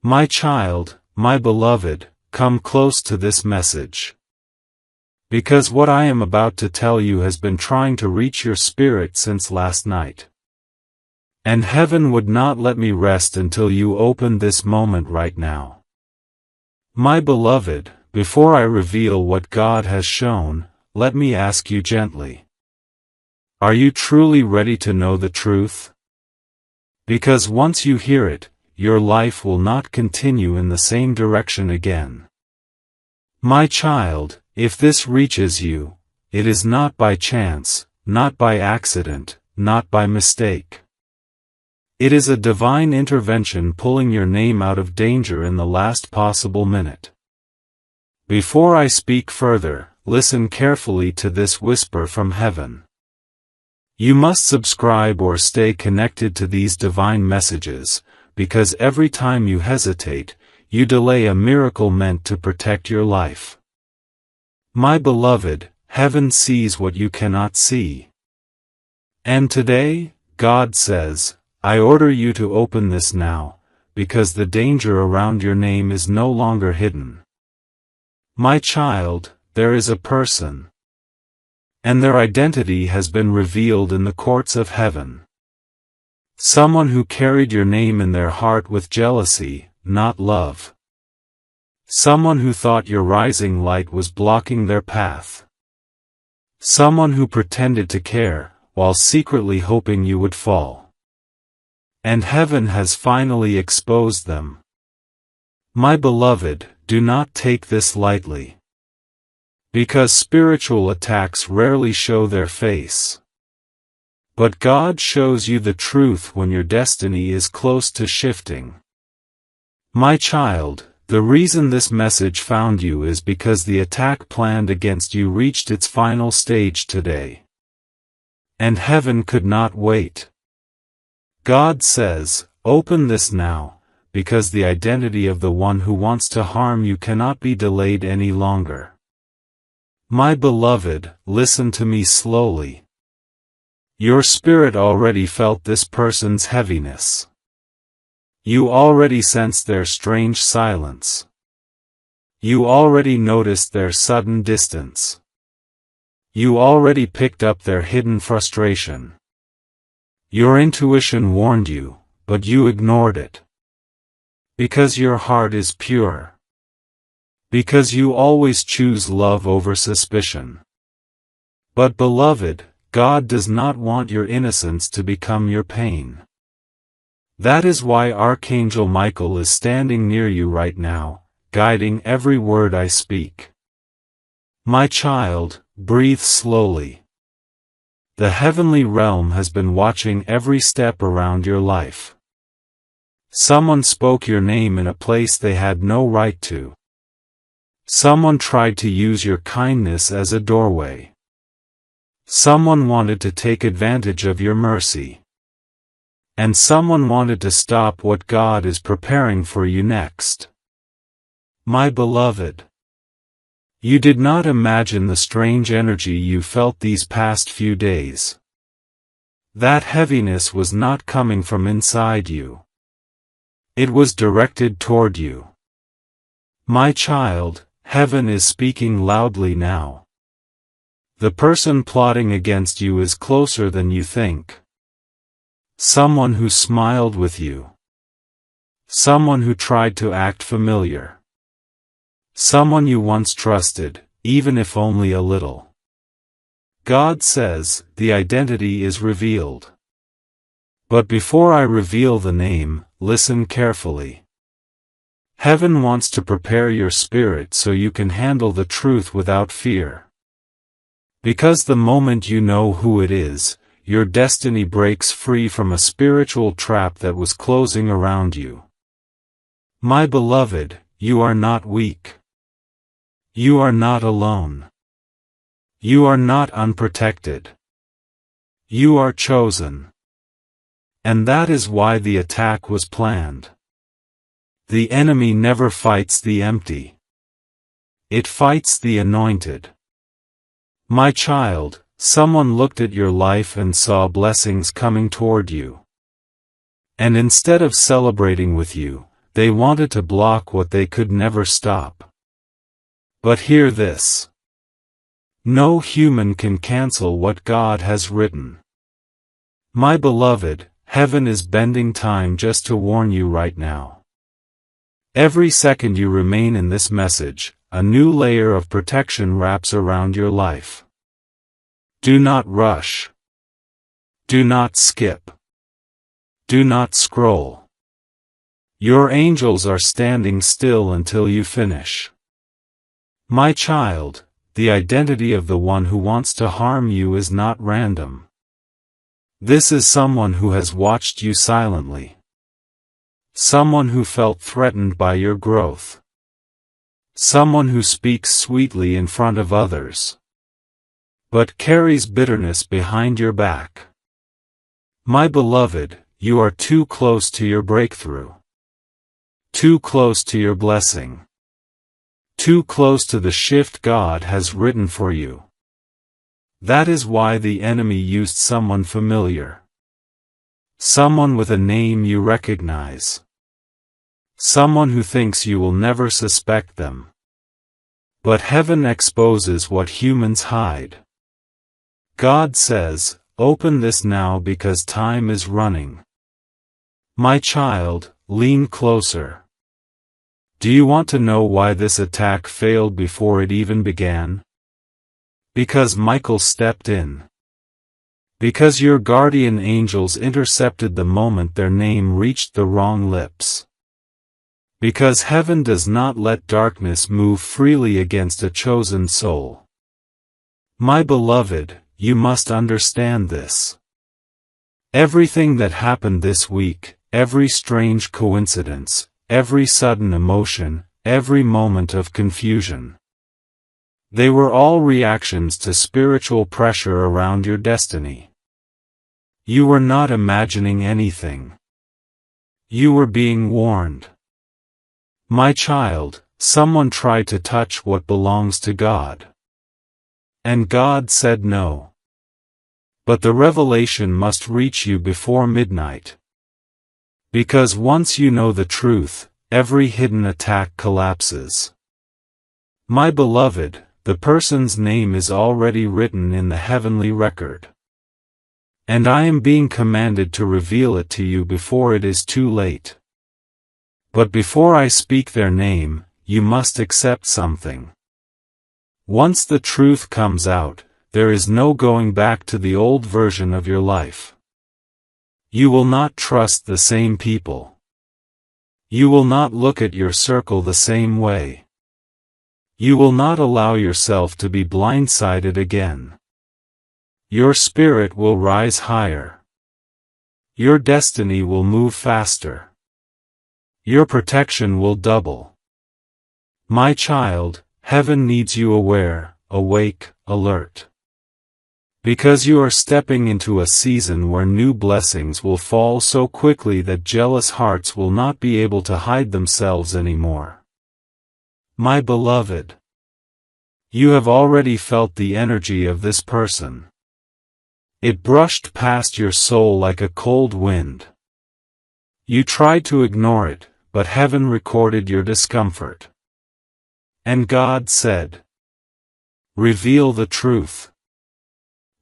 My child, my beloved, come close to this message. Because what I am about to tell you has been trying to reach your spirit since last night. And heaven would not let me rest until you open this moment right now. My beloved, before I reveal what God has shown, let me ask you gently. Are you truly ready to know the truth? Because once you hear it, your life will not continue in the same direction again. My child, if this reaches you, it is not by chance, not by accident, not by mistake. It is a divine intervention pulling your name out of danger in the last possible minute. Before I speak further, listen carefully to this whisper from heaven. You must subscribe or stay connected to these divine messages, because every time you hesitate, you delay a miracle meant to protect your life. My beloved, heaven sees what you cannot see. And today, God says, I order you to open this now, because the danger around your name is no longer hidden. My child, there is a person. And their identity has been revealed in the courts of heaven. Someone who carried your name in their heart with jealousy, not love. Someone who thought your rising light was blocking their path. Someone who pretended to care, while secretly hoping you would fall. And heaven has finally exposed them. My beloved, do not take this lightly. Because spiritual attacks rarely show their face. But God shows you the truth when your destiny is close to shifting. My child, the reason this message found you is because the attack planned against you reached its final stage today. And heaven could not wait. God says, open this now, because the identity of the one who wants to harm you cannot be delayed any longer. My beloved, listen to me slowly. Your spirit already felt this person's heaviness. You already sensed their strange silence. You already noticed their sudden distance. You already picked up their hidden frustration. Your intuition warned you, but you ignored it. Because your heart is pure. Because you always choose love over suspicion. But beloved, God does not want your innocence to become your pain. That is why Archangel Michael is standing near you right now, guiding every word I speak. My child, breathe slowly. The heavenly realm has been watching every step around your life. Someone spoke your name in a place they had no right to. Someone tried to use your kindness as a doorway. Someone wanted to take advantage of your mercy. And someone wanted to stop what God is preparing for you next. My beloved, you did not imagine the strange energy you felt these past few days. That heaviness was not coming from inside you. It was directed toward you. My child, heaven is speaking loudly now. The person plotting against you is closer than you think. Someone who smiled with you. Someone who tried to act familiar. Someone you once trusted, even if only a little. God says, the identity is revealed. But before I reveal the name, listen carefully. Heaven wants to prepare your spirit so you can handle the truth without fear. Because the moment you know who it is, your destiny breaks free from a spiritual trap that was closing around you. My beloved, you are not weak. You are not alone. You are not unprotected. You are chosen. And that is why the attack was planned. The enemy never fights the empty. It fights the anointed. My child, someone looked at your life and saw blessings coming toward you. And instead of celebrating with you, they wanted to block what they could never stop. But hear this. No human can cancel what God has written. My beloved, heaven is bending time just to warn you right now. Every second you remain in this message, a new layer of protection wraps around your life. Do not rush. Do not skip. Do not scroll. Your angels are standing still until you finish. My child, the identity of the one who wants to harm you is not random. This is someone who has watched you silently. Someone who felt threatened by your growth. Someone who speaks sweetly in front of others, but carries bitterness behind your back. My beloved, you are too close to your breakthrough. Too close to your blessing. Too close to the shift God has written for you. That is why the enemy used someone familiar. Someone with a name you recognize. Someone who thinks you will never suspect them. But heaven exposes what humans hide. God says, open this now because time is running. My child, lean closer. Do you want to know why this attack failed before it even began? Because Michael stepped in. Because your guardian angels intercepted the moment their name reached the wrong lips. Because heaven does not let darkness move freely against a chosen soul. My beloved, you must understand this. Everything that happened this week, every strange coincidence, every sudden emotion, every moment of confusion. They were all reactions to spiritual pressure around your destiny. You were not imagining anything. You were being warned. My child, someone tried to touch what belongs to God. And God said no. But the revelation must reach you before midnight. Because once you know the truth, every hidden attack collapses. My beloved, the person's name is already written in the heavenly record. And I am being commanded to reveal it to you before it is too late. But before I speak their name, you must accept something. Once the truth comes out, there is no going back to the old version of your life. You will not trust the same people. You will not look at your circle the same way. You will not allow yourself to be blindsided again. Your spirit will rise higher. Your destiny will move faster. Your protection will double. My child, heaven needs you aware, awake, alert. Because you are stepping into a season where new blessings will fall so quickly that jealous hearts will not be able to hide themselves anymore. My beloved, you have already felt the energy of this person. It brushed past your soul like a cold wind. You tried to ignore it, but heaven recorded your discomfort. And God said, reveal the truth.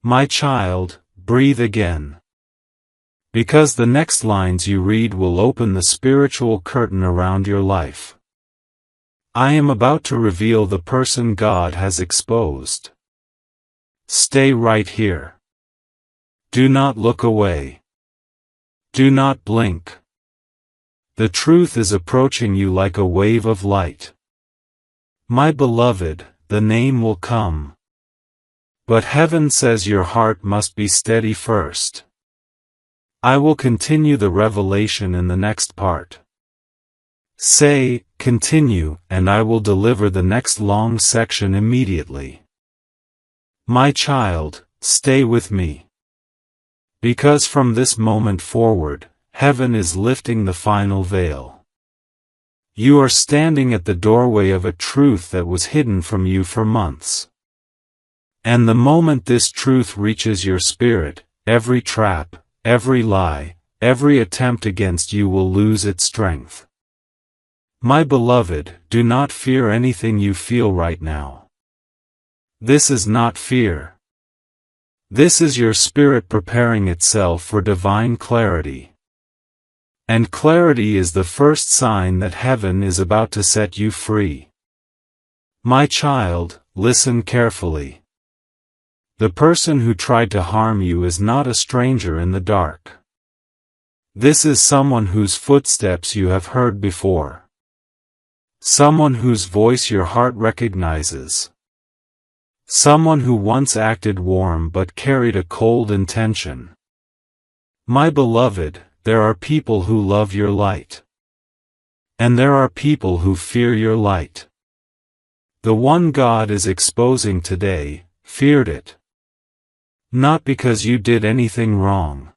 My child, breathe again. Because the next lines you read will open the spiritual curtain around your life. I am about to reveal the person God has exposed. Stay right here. Do not look away. Do not blink. The truth is approaching you like a wave of light. My beloved, the name will come. But heaven says your heart must be steady first. I will continue the revelation in the next part. Say, continue, and I will deliver the next long section immediately. My child, stay with me. Because from this moment forward, heaven is lifting the final veil. You are standing at the doorway of a truth that was hidden from you for months. And the moment this truth reaches your spirit, every trap, every lie, every attempt against you will lose its strength. My beloved, do not fear anything you feel right now. This is not fear. This is your spirit preparing itself for divine clarity. And clarity is the first sign that heaven is about to set you free. My child, listen carefully. The person who tried to harm you is not a stranger in the dark. This is someone whose footsteps you have heard before. Someone whose voice your heart recognizes. Someone who once acted warm but carried a cold intention. My beloved, there are people who love your light. And there are people who fear your light. The one God is exposing today, feared it. Not because you did anything wrong,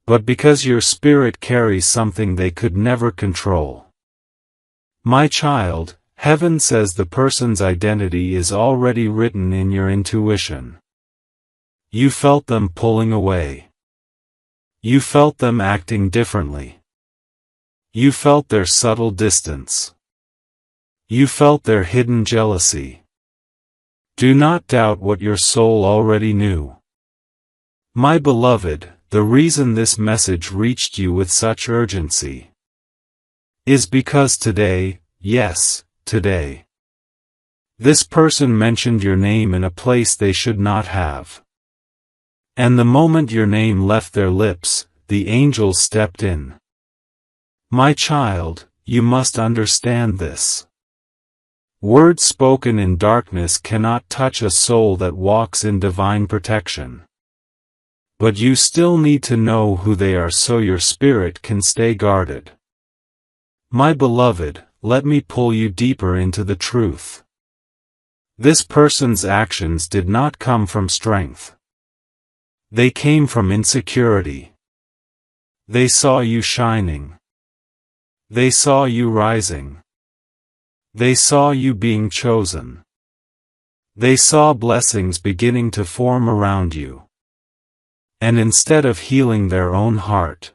but because your spirit carries something they could never control. My child, heaven says the person's identity is already written in your intuition. You felt them pulling away. You felt them acting differently. You felt their subtle distance. You felt their hidden jealousy. Do not doubt what your soul already knew. My beloved, the reason this message reached you with such urgency is because today, yes, today, this person mentioned your name in a place they should not have. And the moment your name left their lips, the angels stepped in. My child, you must understand this. Words spoken in darkness cannot touch a soul that walks in divine protection. But you still need to know who they are so your spirit can stay guarded. My beloved, let me pull you deeper into the truth. This person's actions did not come from strength. They came from insecurity. They saw you shining. They saw you rising. They saw you being chosen. They saw blessings beginning to form around you. And instead of healing their own heart,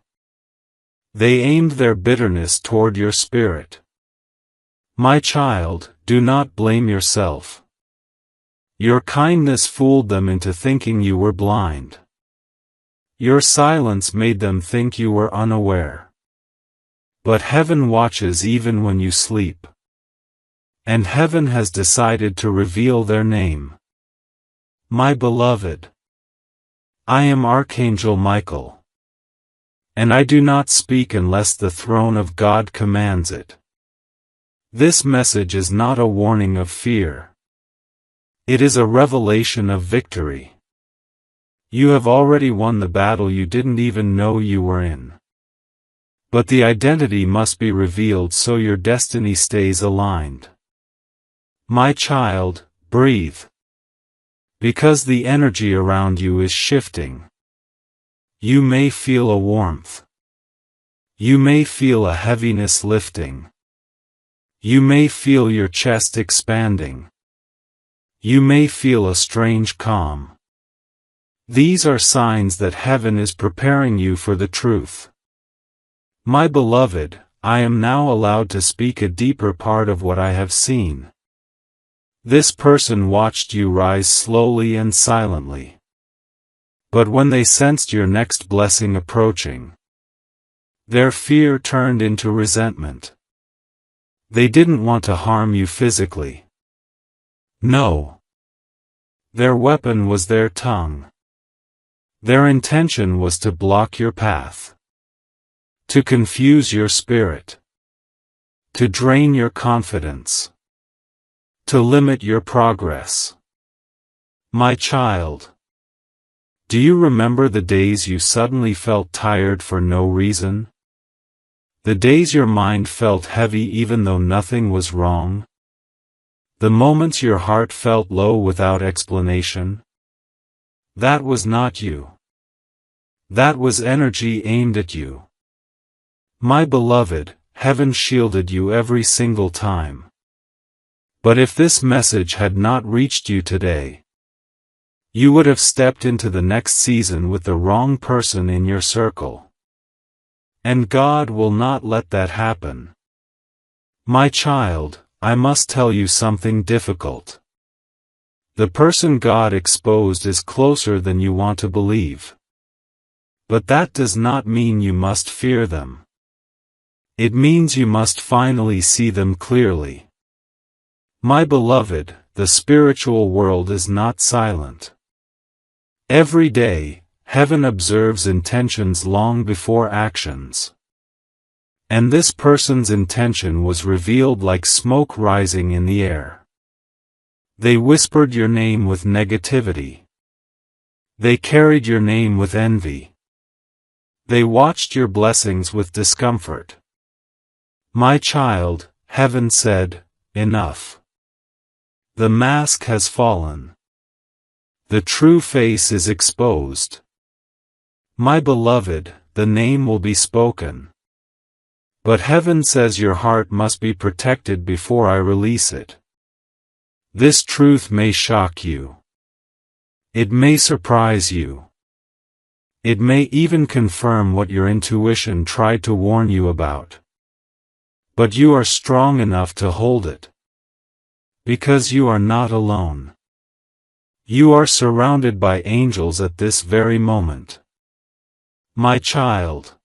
they aimed their bitterness toward your spirit. My child, do not blame yourself. Your kindness fooled them into thinking you were blind. Your silence made them think you were unaware. But heaven watches even when you sleep. And heaven has decided to reveal their name. My beloved, I am Archangel Michael. And I do not speak unless the throne of God commands it. This message is not a warning of fear. It is a revelation of victory. You have already won the battle you didn't even know you were in. But the identity must be revealed so your destiny stays aligned. My child, breathe. Because the energy around you is shifting. You may feel a warmth. You may feel a heaviness lifting. You may feel your chest expanding. You may feel a strange calm. These are signs that heaven is preparing you for the truth. My beloved, I am now allowed to speak a deeper part of what I have seen. This person watched you rise slowly and silently. But when they sensed your next blessing approaching, their fear turned into resentment. They didn't want to harm you physically. No. Their weapon was their tongue. Their intention was to block your path. To confuse your spirit. To drain your confidence. To limit your progress. My child. Do you remember the days you suddenly felt tired for no reason? The days your mind felt heavy even though nothing was wrong? The moments your heart felt low without explanation? That was not you. That was energy aimed at you. My beloved, heaven shielded you every single time. But if this message had not reached you today, you would have stepped into the next season with the wrong person in your circle. And God will not let that happen. My child, I must tell you something difficult. The person God exposed is closer than you want to believe. But that does not mean you must fear them. It means you must finally see them clearly. My beloved, the spiritual world is not silent. Every day, heaven observes intentions long before actions. And this person's intention was revealed like smoke rising in the air. They whispered your name with negativity. They carried your name with envy. They watched your blessings with discomfort. My child, heaven said, enough. The mask has fallen. The true face is exposed. My beloved, the name will be spoken. But heaven says your heart must be protected before I release it. This truth may shock you. It may surprise you. It may even confirm what your intuition tried to warn you about. But you are strong enough to hold it. Because you are not alone. You are surrounded by angels at this very moment. My child.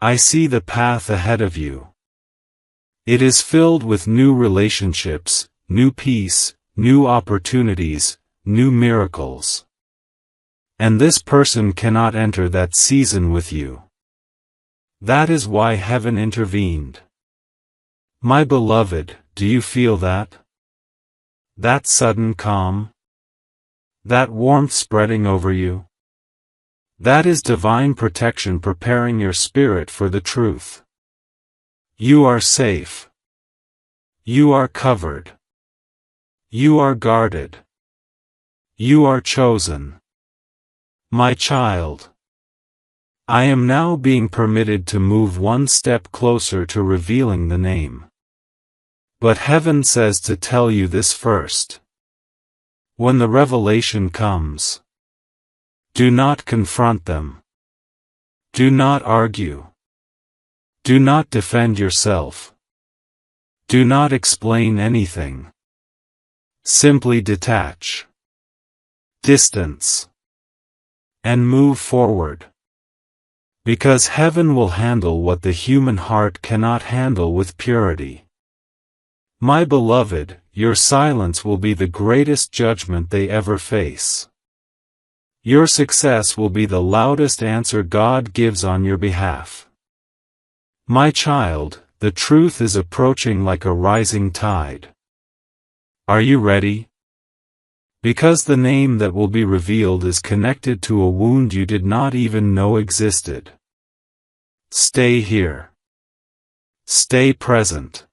I see the path ahead of you. It is filled with new relationships, new peace, new opportunities, new miracles. And this person cannot enter that season with you. That is why heaven intervened. My beloved, do you feel that? That sudden calm? That warmth spreading over you? That is divine protection preparing your spirit for the truth. You are safe. You are covered. You are guarded. You are chosen. My child. I am now being permitted to move one step closer to revealing the name. But heaven says to tell you this first. When the revelation comes, do not confront them. Do not argue. Do not defend yourself. Do not explain anything. Simply detach. Distance. And move forward. Because heaven will handle what the human heart cannot handle with purity. My beloved, your silence will be the greatest judgment they ever face. Your success will be the loudest answer God gives on your behalf. My child, the truth is approaching like a rising tide. Are you ready? Because the name that will be revealed is connected to a wound you did not even know existed. Stay here. Stay present.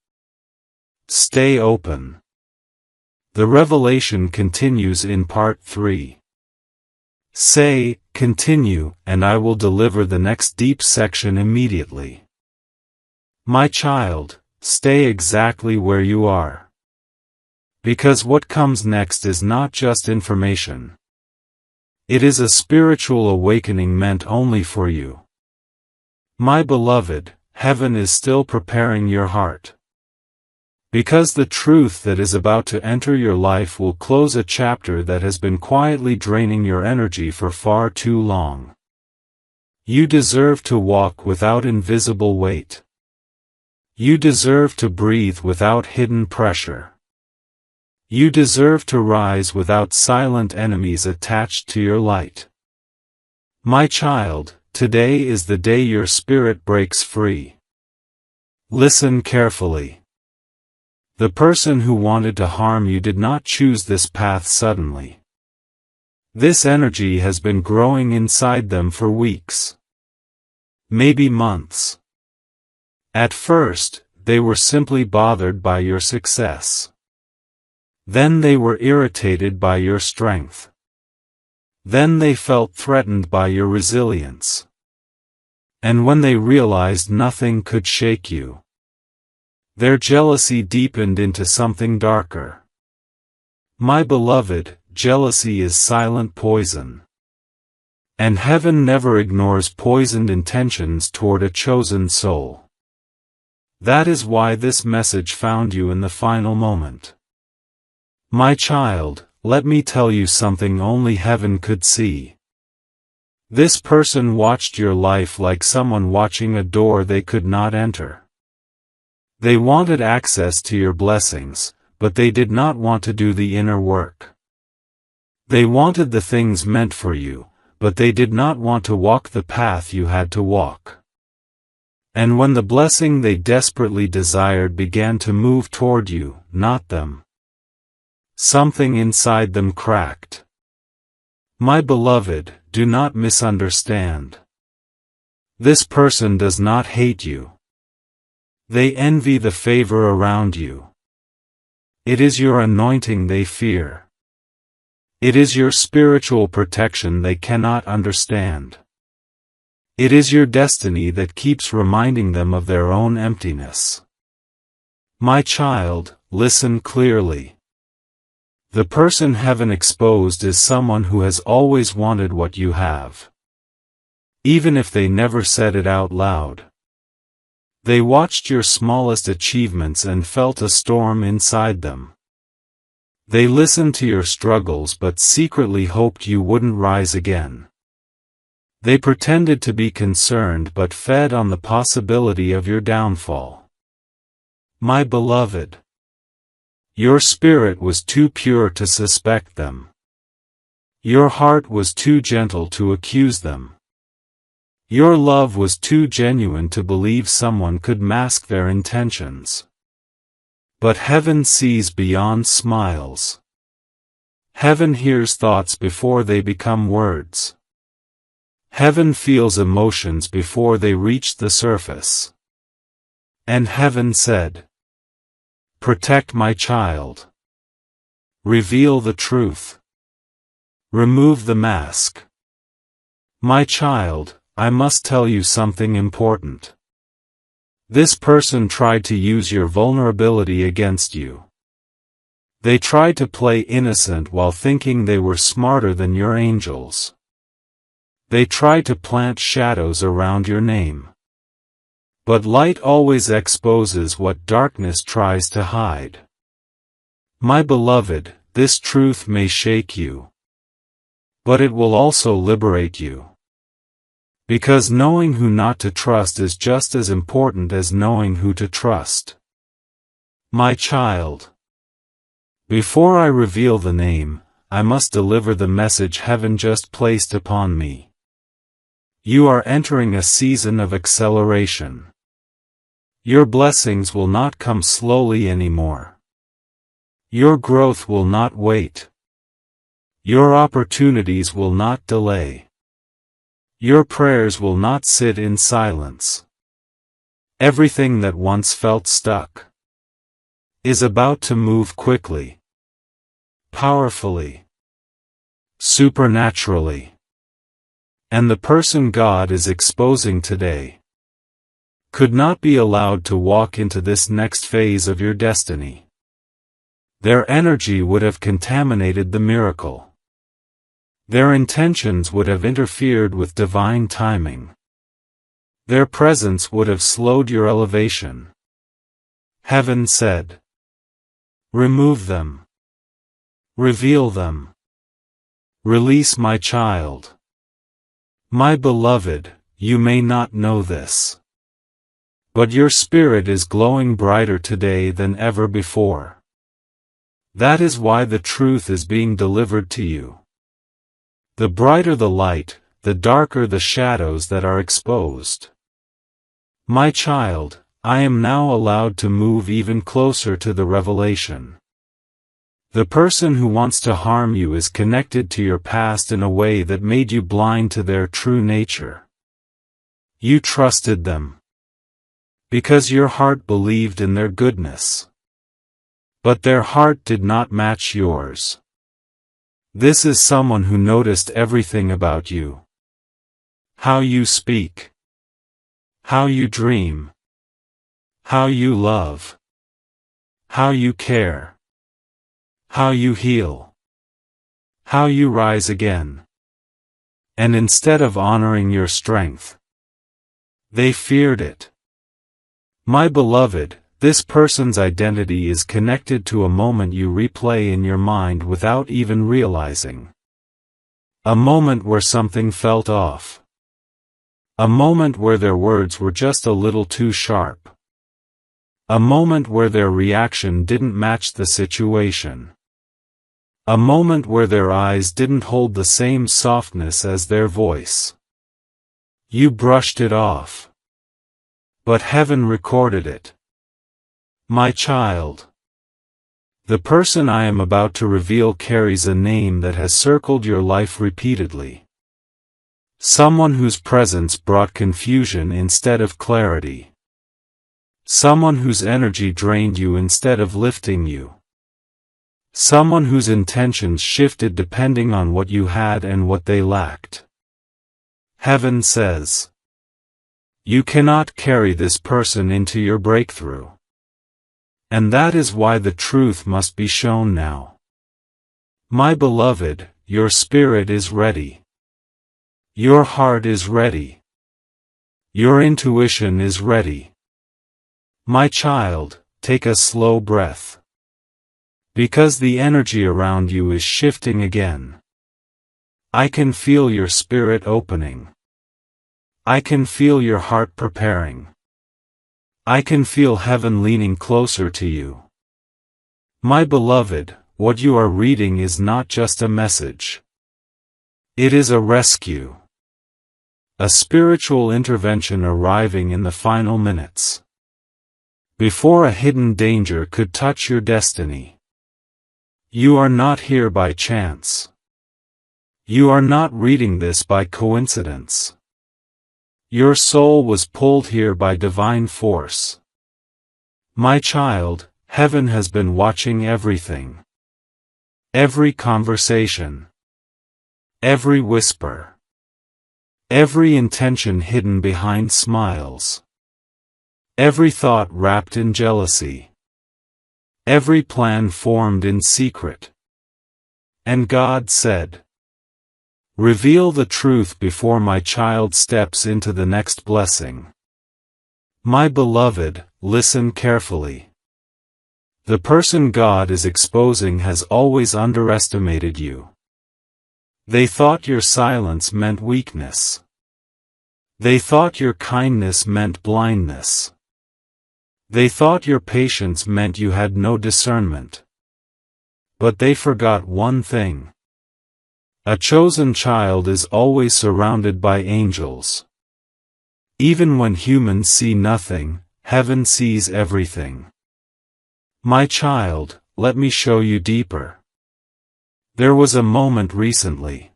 Stay open. The revelation continues in part 3. Say, continue, and I will deliver the next deep section immediately. My child, stay exactly where you are. Because what comes next is not just information. It is a spiritual awakening meant only for you. My beloved, heaven is still preparing your heart. Because the truth that is about to enter your life will close a chapter that has been quietly draining your energy for far too long. You deserve to walk without invisible weight. You deserve to breathe without hidden pressure. You deserve to rise without silent enemies attached to your light. My child, today is the day your spirit breaks free. Listen carefully. The person who wanted to harm you did not choose this path suddenly. This energy has been growing inside them for weeks. Maybe months. At first, they were simply bothered by your success. Then they were irritated by your strength. Then they felt threatened by your resilience. And when they realized nothing could shake you, their jealousy deepened into something darker. My beloved, jealousy is silent poison. And heaven never ignores poisoned intentions toward a chosen soul. That is why this message found you in the final moment. My child, let me tell you something only heaven could see. This person watched your life like someone watching a door they could not enter. They wanted access to your blessings, but they did not want to do the inner work. They wanted the things meant for you, but they did not want to walk the path you had to walk. And when the blessing they desperately desired began to move toward you, not them, something inside them cracked. My beloved, do not misunderstand. This person does not hate you. They envy the favor around you. It is your anointing they fear. It is your spiritual protection they cannot understand. It is your destiny that keeps reminding them of their own emptiness. My child, listen clearly. The person heaven exposed is someone who has always wanted what you have. Even if they never said it out loud. They watched your smallest achievements and felt a storm inside them. They listened to your struggles but secretly hoped you wouldn't rise again. They pretended to be concerned but fed on the possibility of your downfall. My beloved, your spirit was too pure to suspect them. Your heart was too gentle to accuse them. Your love was too genuine to believe someone could mask their intentions. But heaven sees beyond smiles. Heaven hears thoughts before they become words. Heaven feels emotions before they reach the surface. And heaven said, protect my child. Reveal the truth. Remove the mask. My child, I must tell you something important. This person tried to use your vulnerability against you. They tried to play innocent while thinking they were smarter than your angels. They tried to plant shadows around your name. But light always exposes what darkness tries to hide. My beloved, this truth may shake you. But it will also liberate you. Because knowing who not to trust is just as important as knowing who to trust. My child. Before I reveal the name, I must deliver the message heaven just placed upon me. You are entering a season of acceleration. Your blessings will not come slowly anymore. Your growth will not wait. Your opportunities will not delay. Your prayers will not sit in silence. Everything that once felt stuck is about to move quickly, powerfully, supernaturally. And the person God is exposing today could not be allowed to walk into this next phase of your destiny. Their energy would have contaminated the miracle. Their intentions would have interfered with divine timing. Their presence would have slowed your elevation. Heaven said, remove them. Reveal them. Release my child. My beloved, you may not know this. But your spirit is glowing brighter today than ever before. That is why the truth is being delivered to you. The brighter the light, the darker the shadows that are exposed. My child, I am now allowed to move even closer to the revelation. The person who wants to harm you is connected to your past in a way that made you blind to their true nature. You trusted them because your heart believed in their goodness. But their heart did not match yours. This is someone who noticed everything about you. How you speak. How you dream. How you love. How you care. How you heal. How you rise again. And instead of honoring your strength, they feared it. My beloved, this person's identity is connected to a moment you replay in your mind without even realizing. A moment where something felt off. A moment where their words were just a little too sharp. A moment where their reaction didn't match the situation. A moment where their eyes didn't hold the same softness as their voice. You brushed it off. But heaven recorded it. My child. The person I am about to reveal carries a name that has circled your life repeatedly. Someone whose presence brought confusion instead of clarity. Someone whose energy drained you instead of lifting you. Someone whose intentions shifted depending on what you had and what they lacked. Heaven says, you cannot carry this person into your breakthrough. And that is why the truth must be shown now. My beloved, your spirit is ready. Your heart is ready. Your intuition is ready. My child, take a slow breath. Because the energy around you is shifting again. I can feel your spirit opening. I can feel your heart preparing. I can feel heaven leaning closer to you. My beloved, what you are reading is not just a message. It is a rescue. A spiritual intervention arriving in the final minutes. Before a hidden danger could touch your destiny. You are not here by chance. You are not reading this by coincidence. Your soul was pulled here by divine force. My child, heaven has been watching everything. Every conversation. Every whisper. Every intention hidden behind smiles. Every thought wrapped in jealousy. Every plan formed in secret. And God said, reveal the truth before my child steps into the next blessing. My beloved, listen carefully. The person God is exposing has always underestimated you. They thought your silence meant weakness. They thought your kindness meant blindness. They thought your patience meant you had no discernment. But they forgot one thing. A chosen child is always surrounded by angels. Even when humans see nothing, heaven sees everything. My child, let me show you deeper. There was a moment recently.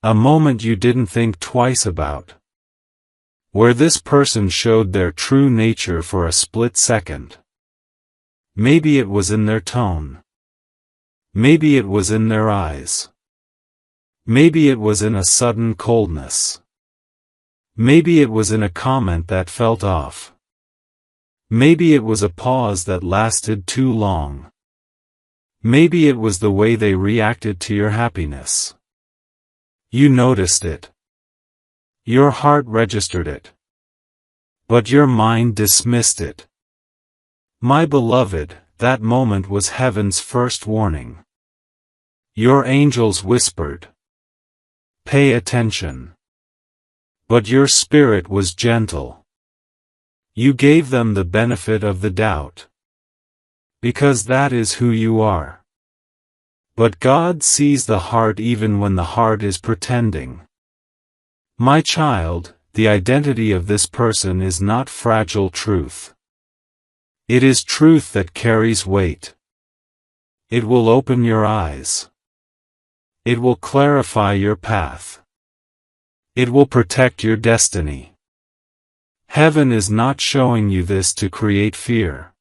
A moment you didn't think twice about. Where this person showed their true nature for a split second. Maybe it was in their tone. Maybe it was in their eyes. Maybe it was in a sudden coldness. Maybe it was in a comment that felt off. Maybe it was a pause that lasted too long. Maybe it was the way they reacted to your happiness. You noticed it. Your heart registered it. But your mind dismissed it. My beloved, that moment was heaven's first warning. Your angels whispered, pay attention. But your spirit was gentle. You gave them the benefit of the doubt. Because that is who you are. But God sees the heart even when the heart is pretending. My child, the identity of this person is not fragile truth. It is truth that carries weight. It will open your eyes. It will clarify your path. It will protect your destiny. Heaven is not showing you this to create fear.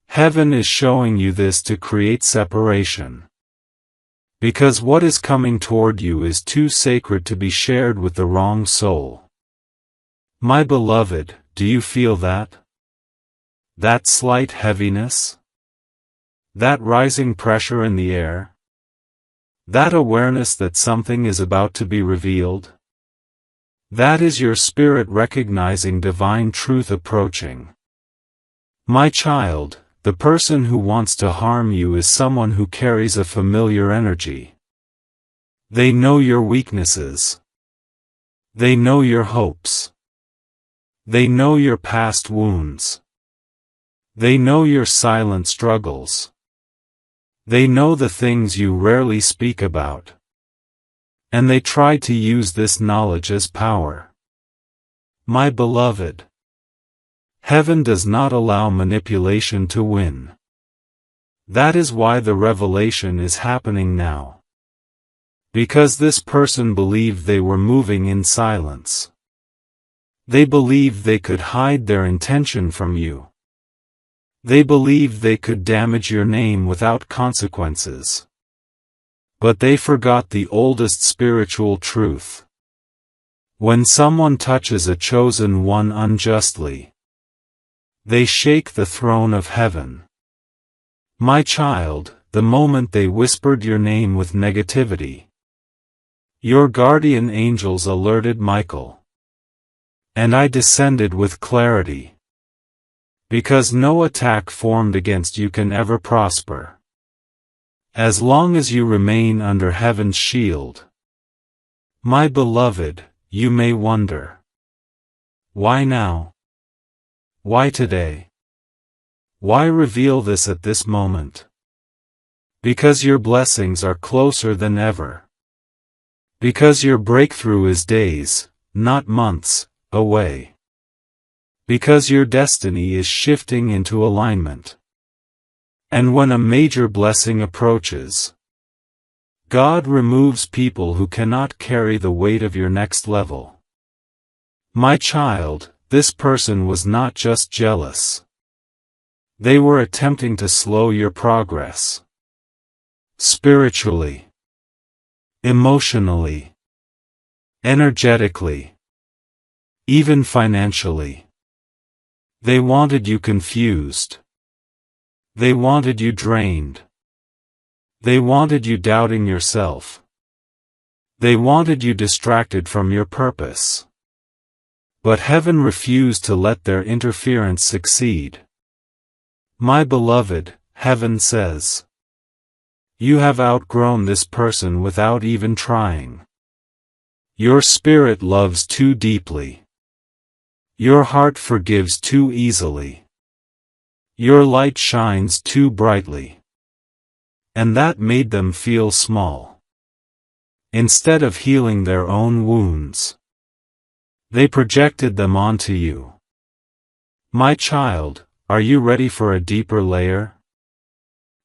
Heaven is showing you this to create separation. Because what is coming toward you is too sacred to be shared with the wrong soul. My beloved, do you feel that? That slight heaviness? That rising pressure in the air? That awareness that something is about to be revealed? That is your spirit recognizing divine truth approaching. My child, the person who wants to harm you is someone who carries a familiar energy. They know your weaknesses. They know your hopes. They know your past wounds. They know your silent struggles. They know the things you rarely speak about. And they try to use this knowledge as power. My beloved, heaven does not allow manipulation to win. That is why the revelation is happening now. Because this person believed they were moving in silence. They believed they could hide their intention from you. They believed they could damage your name without consequences. But they forgot the oldest spiritual truth. When someone touches a chosen one unjustly, they shake the throne of heaven. My child, the moment they whispered your name with negativity, your guardian angels alerted Michael. And I descended with clarity. Because no attack formed against you can ever prosper. As long as you remain under heaven's shield. My beloved, you may wonder. Why now? Why today? Why reveal this at this moment? Because your blessings are closer than ever. Because your breakthrough is days, not months, away. Because your destiny is shifting into alignment. And when a major blessing approaches, God removes people who cannot carry the weight of your next level. My child, this person was not just jealous. They were attempting to slow your progress. Spiritually, emotionally, energetically, even financially. They wanted you confused. They wanted you drained. They wanted you doubting yourself. They wanted you distracted from your purpose. But heaven refused to let their interference succeed. My beloved, heaven says, you have outgrown this person without even trying. Your spirit loves too deeply. Your heart forgives too easily. Your light shines too brightly. And that made them feel small. Instead of healing their own wounds, they projected them onto you. My child, are you ready for a deeper layer?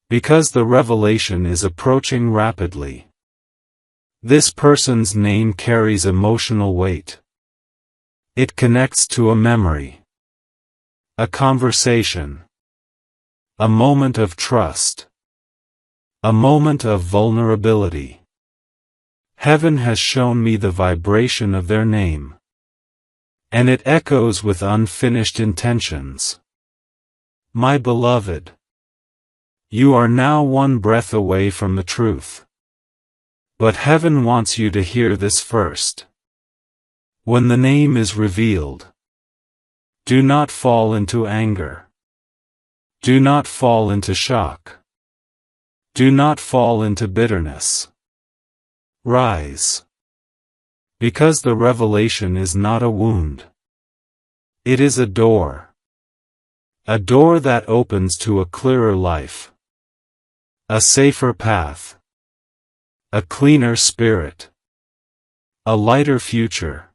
Because the revelation is approaching rapidly. This person's name carries emotional weight. It connects to a memory, a conversation, a moment of trust, a moment of vulnerability. Heaven has shown me the vibration of their name. And it echoes with unfinished intentions. My beloved, you are now one breath away from the truth. But heaven wants you to hear this first. When the name is revealed, do not fall into anger. Do not fall into shock. Do not fall into bitterness. Rise. Because the revelation is not a wound. It is a door. A door that opens to a clearer life. A safer path. A cleaner spirit. A lighter future.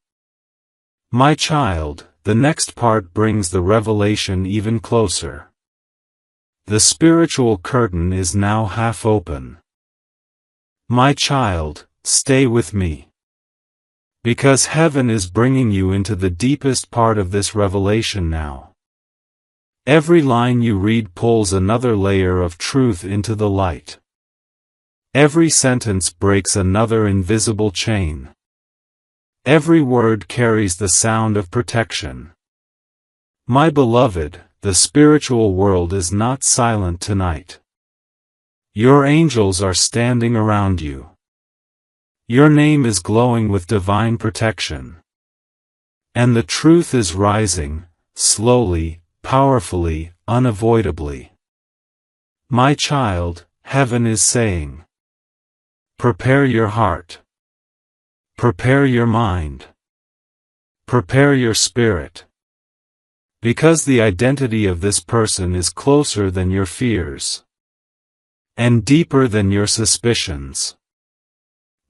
My child, the next part brings the revelation even closer. The spiritual curtain is now half open. My child, stay with me. Because heaven is bringing you into the deepest part of this revelation now. Every line you read pulls another layer of truth into the light. Every sentence breaks another invisible chain. Every word carries the sound of protection. My beloved, the spiritual world is not silent tonight. Your angels are standing around you. Your name is glowing with divine protection. And the truth is rising, slowly, powerfully, unavoidably. My child, heaven is saying, prepare your heart. Prepare your mind. Prepare your spirit. Because the identity of this person is closer than your fears. And deeper than your suspicions.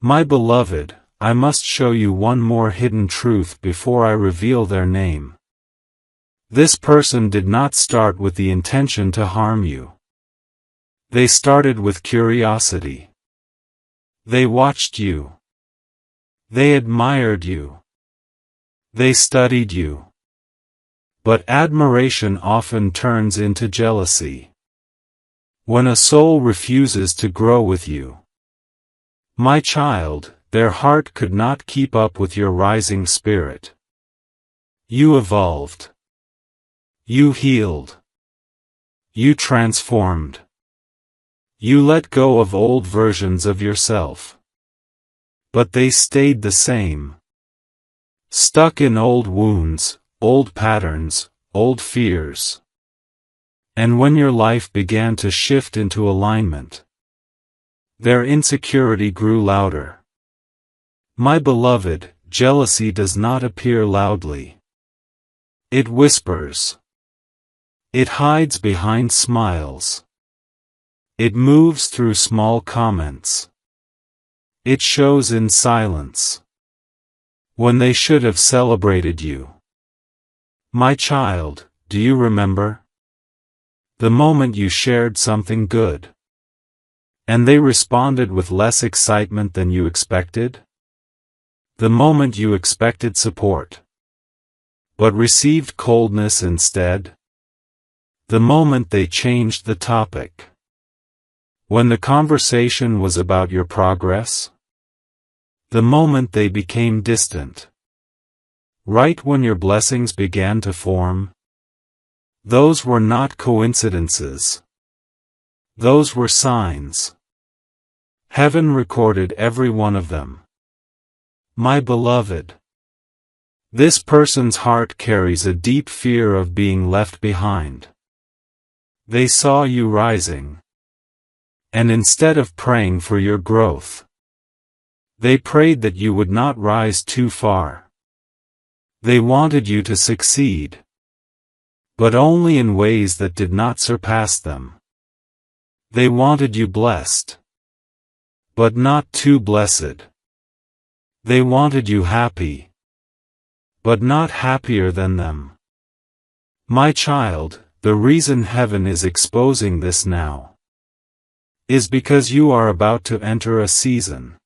My beloved, I must show you one more hidden truth before I reveal their name. This person did not start with the intention to harm you. They started with curiosity. They watched you. They admired you. They studied you. But admiration often turns into jealousy. When a soul refuses to grow with you, my child, their heart could not keep up with your rising spirit. You evolved. You healed. You transformed. You let go of old versions of yourself. But they stayed the same. Stuck in old wounds, old patterns, old fears. And when your life began to shift into alignment, their insecurity grew louder. My beloved, jealousy does not appear loudly. It whispers. It hides behind smiles. It moves through small comments. It shows in silence. When they should have celebrated you. My child, do you remember? The moment you shared something good. And they responded with less excitement than you expected? The moment you expected support, but received coldness instead? The moment they changed the topic. When the conversation was about your progress? The moment they became distant. Right when your blessings began to form? Those were not coincidences. Those were signs. Heaven recorded every one of them. My beloved, this person's heart carries a deep fear of being left behind. They saw you rising. And instead of praying for your growth, they prayed that you would not rise too far. They wanted you to succeed, but only in ways that did not surpass them. They wanted you blessed, but not too blessed. They wanted you happy, but not happier than them. My child, the reason heaven is exposing this now is because you are about to enter a season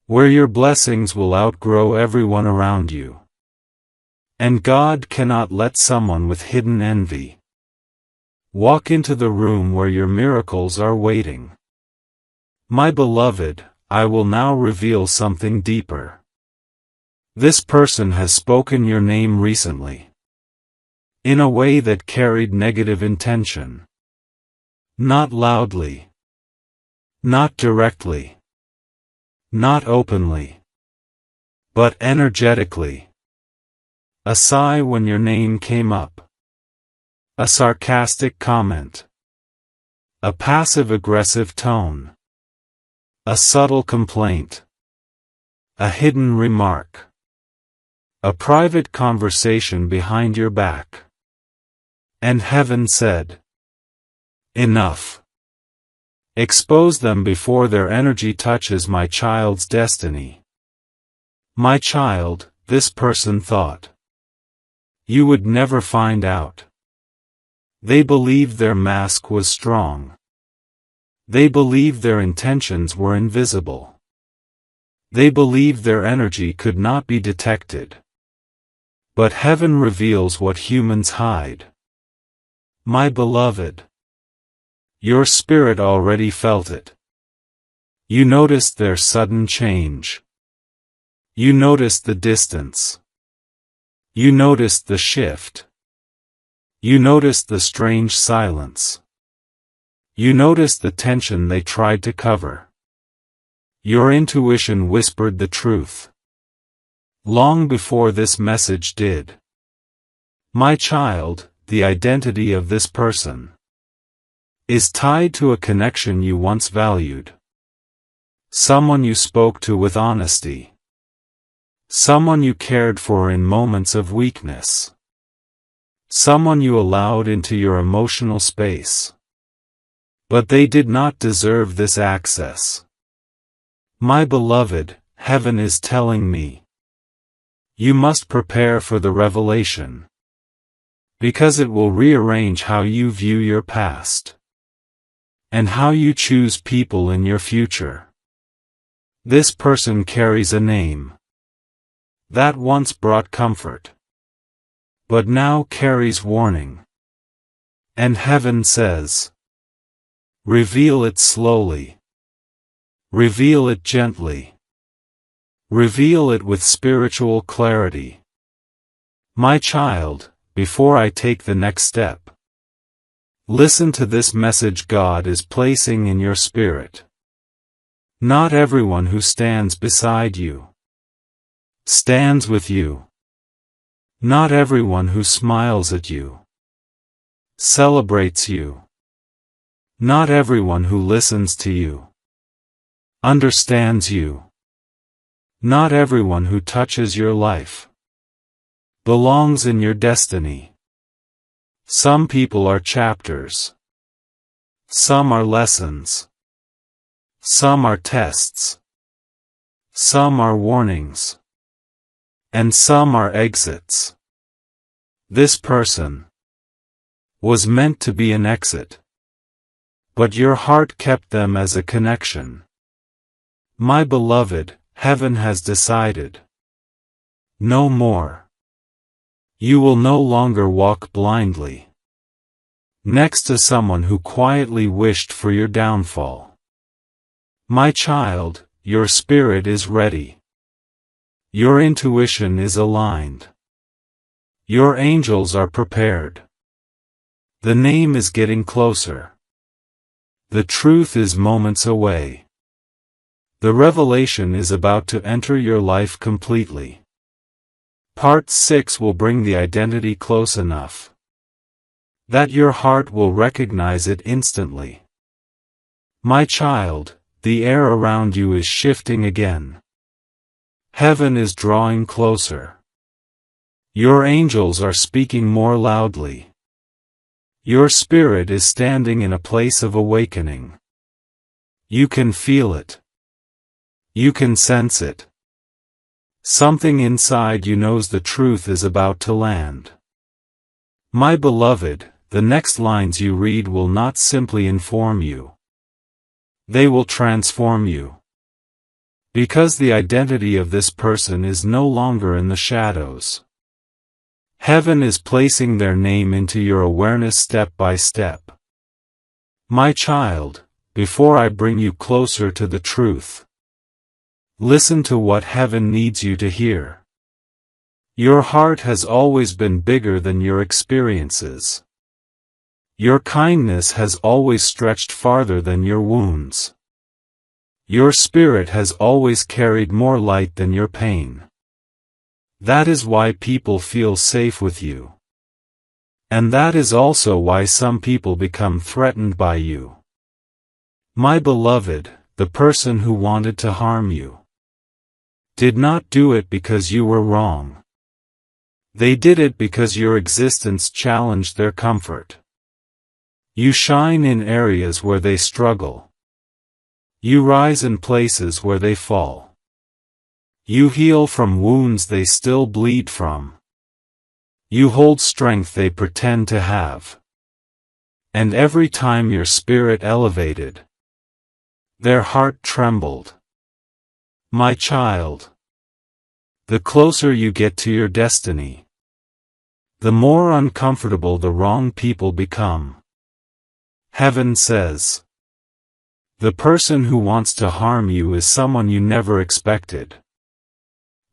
where your blessings will outgrow everyone around you. And God cannot let someone with hidden envy walk into the room where your miracles are waiting. My beloved, I will now reveal something deeper. This person has spoken your name recently, in a way that carried negative intention. Not loudly. Not directly. Not openly. But energetically. A sigh when your name came up. A sarcastic comment. A passive-aggressive tone. A subtle complaint. A hidden remark. A private conversation behind your back. And heaven said, enough. Expose them before their energy touches my child's destiny. My child, this person thought you would never find out. They believed their mask was strong. They believed their intentions were invisible. They believed their energy could not be detected. But heaven reveals what humans hide. My beloved, your spirit already felt it. You noticed their sudden change. You noticed the distance. You noticed the shift. You noticed the strange silence. You noticed the tension they tried to cover. Your intuition whispered the truth. long before this message did. My child, the identity of this person is tied to a connection you once valued. Someone you spoke to with honesty. Someone you cared for in moments of weakness. Someone you allowed into your emotional space. But they did not deserve this access. My beloved, heaven is telling me, you must prepare for the revelation, because it will rearrange how you view your past, and how you choose people in your future. This person carries a name that once brought comfort, but now carries warning. And heaven says, reveal it slowly. Reveal it gently. Reveal it with spiritual clarity. My child, before I take the next step, listen to this message God is placing in your spirit. Not everyone who stands beside you stands with you. Not everyone who smiles at you celebrates you. Not everyone who listens to you understands you. Not everyone who touches your life belongs in your destiny. Some people are chapters. Some are lessons. Some are tests. Some are warnings. And some are exits. This person was meant to be an exit, but your heart kept them as a connection. My beloved, heaven has decided. No more. You will no longer walk blindly next to someone who quietly wished for your downfall. My child, your spirit is ready. Your intuition is aligned. Your angels are prepared. The name is getting closer. The truth is moments away. The revelation is about to enter your life completely. Part 6 will bring the identity close enough that your heart will recognize it instantly. My child, the air around you is shifting again. Heaven is drawing closer. Your angels are speaking more loudly. Your spirit is standing in a place of awakening. You can feel it. You can sense it. Something inside you knows the truth is about to land. My beloved, the next lines you read will not simply inform you. They will transform you. Because the identity of this person is no longer in the shadows. Heaven is placing their name into your awareness step by step. My child, before I bring you closer to the truth, listen to what heaven needs you to hear. Your heart has always been bigger than your experiences. Your kindness has always stretched farther than your wounds. Your spirit has always carried more light than your pain. That is why people feel safe with you. And that is also why some people become threatened by you. My beloved, the person who wanted to harm you did not do it because you were wrong. They did it because your existence challenged their comfort. You shine in areas where they struggle. You rise in places where they fall. You heal from wounds they still bleed from. You hold strength they pretend to have. And every time your spirit elevated, their heart trembled. My child, the closer you get to your destiny, the more uncomfortable the wrong people become. Heaven says, the person who wants to harm you is someone you never expected.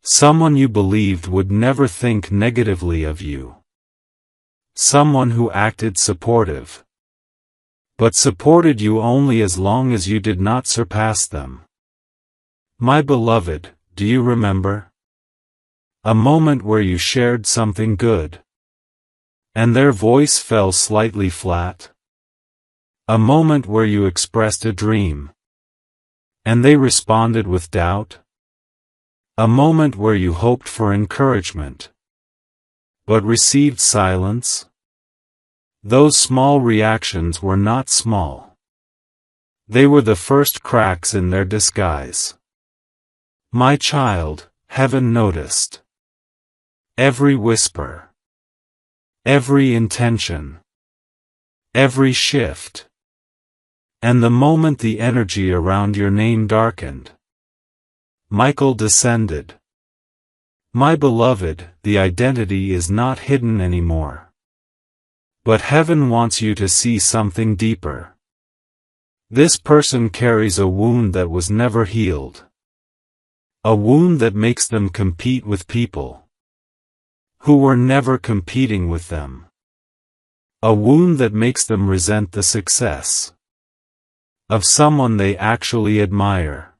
Someone you believed would never think negatively of you. Someone who acted supportive, but supported you only as long as you did not surpass them. My beloved, do you remember? A moment where you shared something good, and their voice fell slightly flat. A moment where you expressed a dream, and they responded with doubt. A moment where you hoped for encouragement, but received silence. Those small reactions were not small. They were the first cracks in their disguise. My child, heaven noticed every whisper, every intention, every shift. And the moment the energy around your name darkened, Michael descended. My beloved, the identity is not hidden anymore. But heaven wants you to see something deeper. This person carries a wound that was never healed. A wound that makes them compete with people who were never competing with them. A wound that makes them resent the success of someone they actually admire.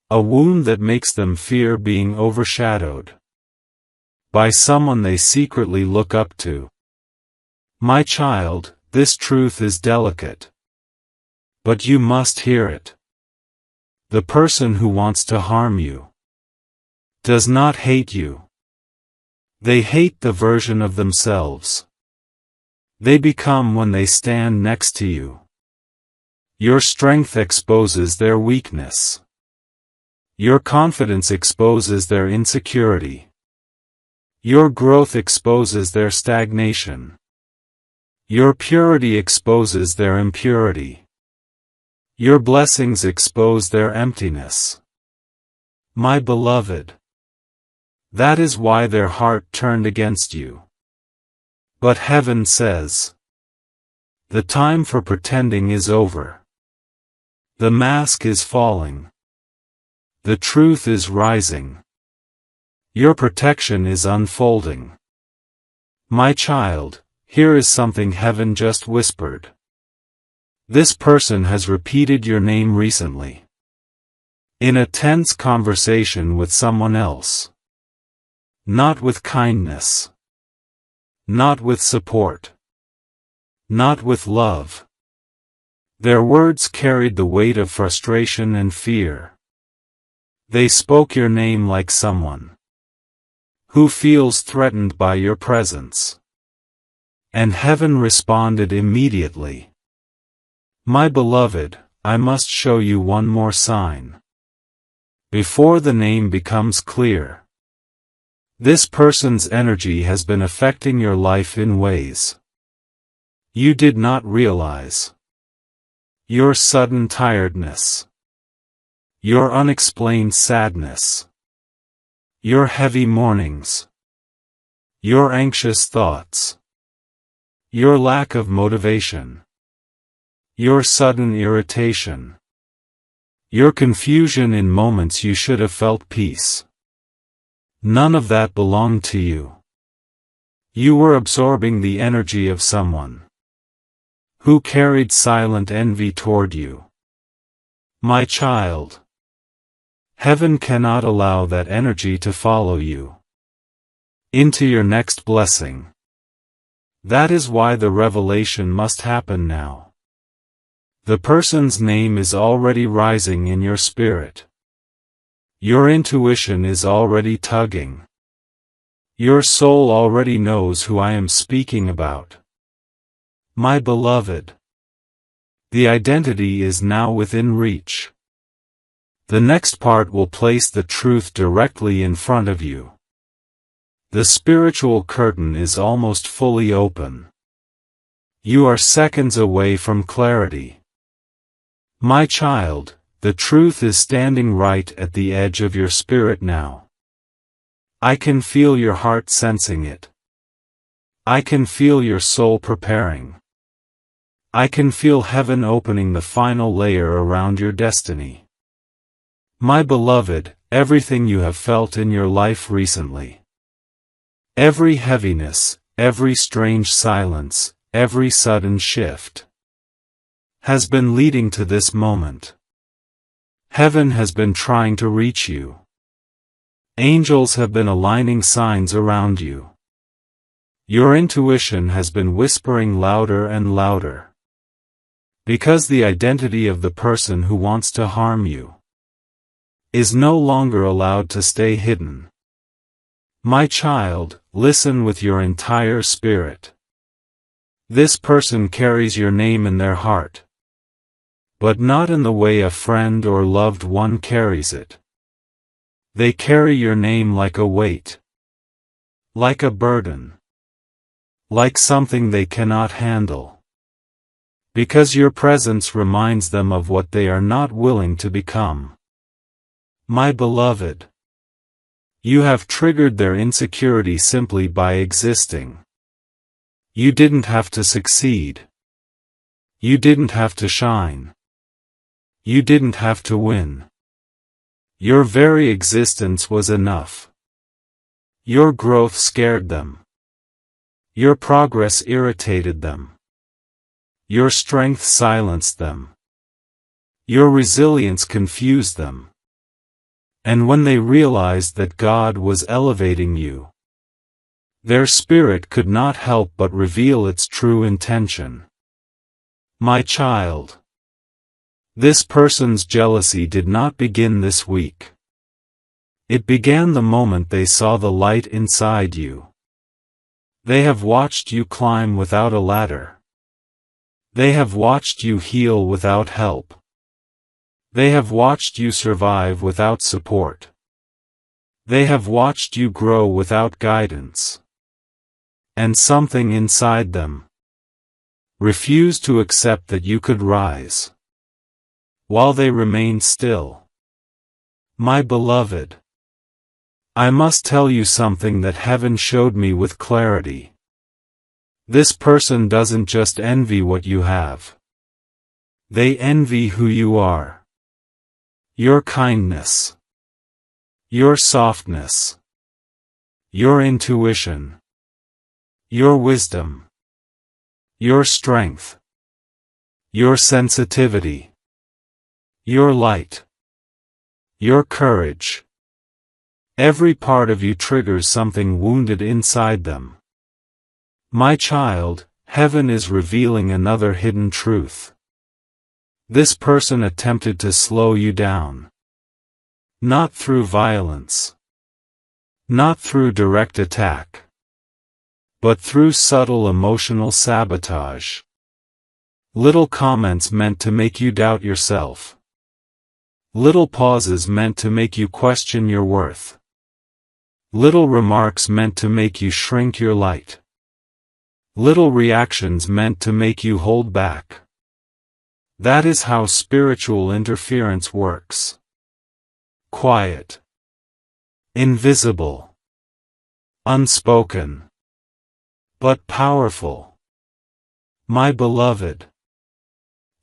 A wound that makes them fear being overshadowed by someone they secretly look up to. My child, this truth is delicate, but you must hear it. The person who wants to harm you does not hate you. They hate the version of themselves they become when they stand next to you. Your strength exposes their weakness. Your confidence exposes their insecurity. Your growth exposes their stagnation. Your purity exposes their impurity. Your blessings expose their emptiness. My beloved, that is why their heart turned against you. But heaven says, the time for pretending is over. The mask is falling. The truth is rising. Your protection is unfolding. My child, here is something heaven just whispered. This person has repeated your name recently, in a tense conversation with someone else. Not with kindness. Not with support. Not with love. Their words carried the weight of frustration and fear. They spoke your name like someone who feels threatened by your presence. And heaven responded immediately. My beloved, I must show you one more sign. Before the name becomes clear, this person's energy has been affecting your life in ways you did not realize. Your sudden tiredness. Your unexplained sadness. Your heavy mornings. Your anxious thoughts. Your lack of motivation. Your sudden irritation. Your confusion in moments you should have felt peace. None of that belonged to you. You were absorbing the energy of someone who carried silent envy toward you. My child, heaven cannot allow that energy to follow you into your next blessing. That is why the revelation must happen now. The person's name is already rising in your spirit. Your intuition is already tugging. Your soul already knows who I am speaking about. My beloved, the identity is now within reach. The next part will place the truth directly in front of you. The spiritual curtain is almost fully open. You are seconds away from clarity. My child, the truth is standing right at the edge of your spirit now. I can feel your heart sensing it. I can feel your soul preparing. I can feel heaven opening the final layer around your destiny. My beloved, everything you have felt in your life recently, every heaviness, every strange silence, every sudden shift, has been leading to this moment. Heaven has been trying to reach you. Angels have been aligning signs around you. Your intuition has been whispering louder and louder. Because the identity of the person who wants to harm you is no longer allowed to stay hidden. My child, listen with your entire spirit. This person carries your name in their heart, but not in the way a friend or loved one carries it. They carry your name like a weight, like a burden, like something they cannot handle. Because your presence reminds them of what they are not willing to become. My beloved, you have triggered their insecurity simply by existing. You didn't have to succeed. You didn't have to shine. You didn't have to win. Your very existence was enough. Your growth scared them. Your progress irritated them. Your strength silenced them. Your resilience confused them. And when they realized that God was elevating you, their spirit could not help but reveal its true intention. My child, this person's jealousy did not begin this week. It began the moment they saw the light inside you. They have watched you climb without a ladder. They have watched you heal without help. They have watched you survive without support. They have watched you grow without guidance. And something inside them refused to accept that you could rise. While they remained still. My beloved, I must tell you something that heaven showed me with clarity. This person doesn't just envy what you have. They envy who you are. Your kindness. Your softness. Your intuition. Your wisdom. Your strength. Your sensitivity. Your light. Your courage. Every part of you triggers something wounded inside them. My child, heaven is revealing another hidden truth. This person attempted to slow you down. Not through violence. Not through direct attack. But through subtle emotional sabotage. Little comments meant to make you doubt yourself. Little pauses meant to make you question your worth. Little remarks meant to make you shrink your light. Little reactions meant to make you hold back. That is how spiritual interference works. Quiet. Invisible. Unspoken. But powerful. My beloved.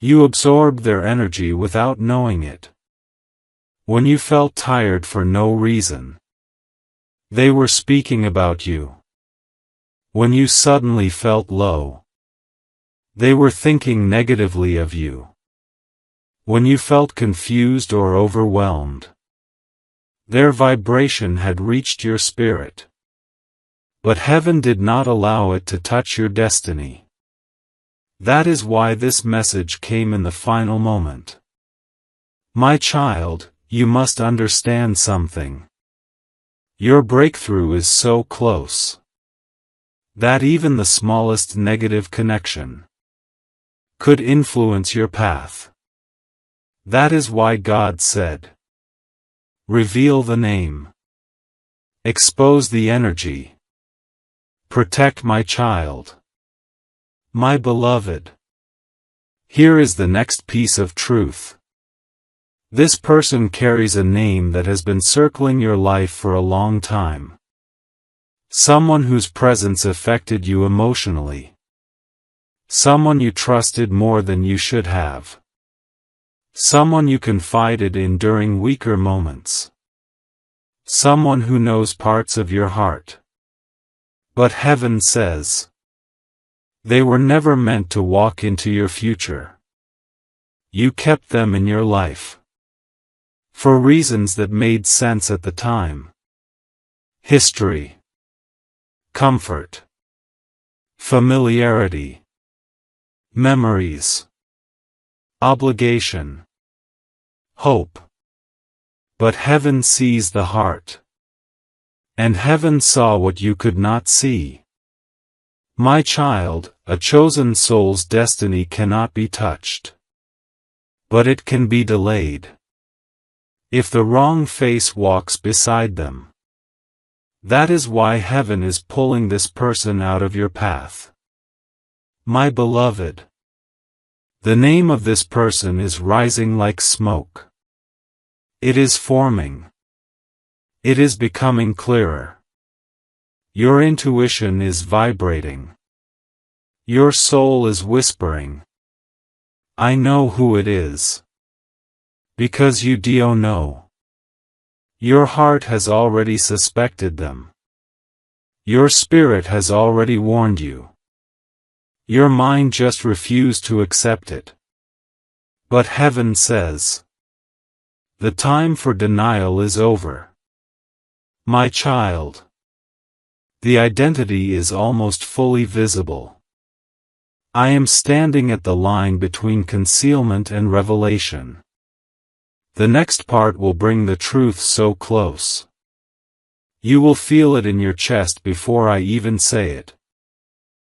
You absorbed their energy without knowing it. When you felt tired for no reason, they were speaking about you. When you suddenly felt low, they were thinking negatively of you. When you felt confused or overwhelmed, their vibration had reached your spirit. But heaven did not allow it to touch your destiny. That is why this message came in the final moment. My child, you must understand something. Your breakthrough is so close that even the smallest negative connection could influence your path. That is why God said, reveal the name. Expose the energy. Protect my child. My beloved. Here is the next piece of truth. This person carries a name that has been circling your life for a long time. Someone whose presence affected you emotionally. Someone you trusted more than you should have. Someone you confided in during weaker moments. Someone who knows parts of your heart. But heaven says, they were never meant to walk into your future. You kept them in your life. For reasons that made sense at the time. history, comfort, familiarity, memories, obligation, hope. But heaven sees the heart. And heaven saw what you could not see. My child, a chosen soul's destiny cannot be touched. But it can be delayed. If the wrong face walks beside them. That is why heaven is pulling this person out of your path. My beloved. The name of this person is rising like smoke. It is forming. It is becoming clearer. Your intuition is vibrating. Your soul is whispering. I know who it is. Because you do know. Your heart has already suspected them. Your spirit has already warned you. Your mind just refused to accept it. But heaven says, the time for denial is over. My child. The identity is almost fully visible. I am standing at the line between concealment and revelation. The next part will bring the truth so close. You will feel it in your chest before I even say it.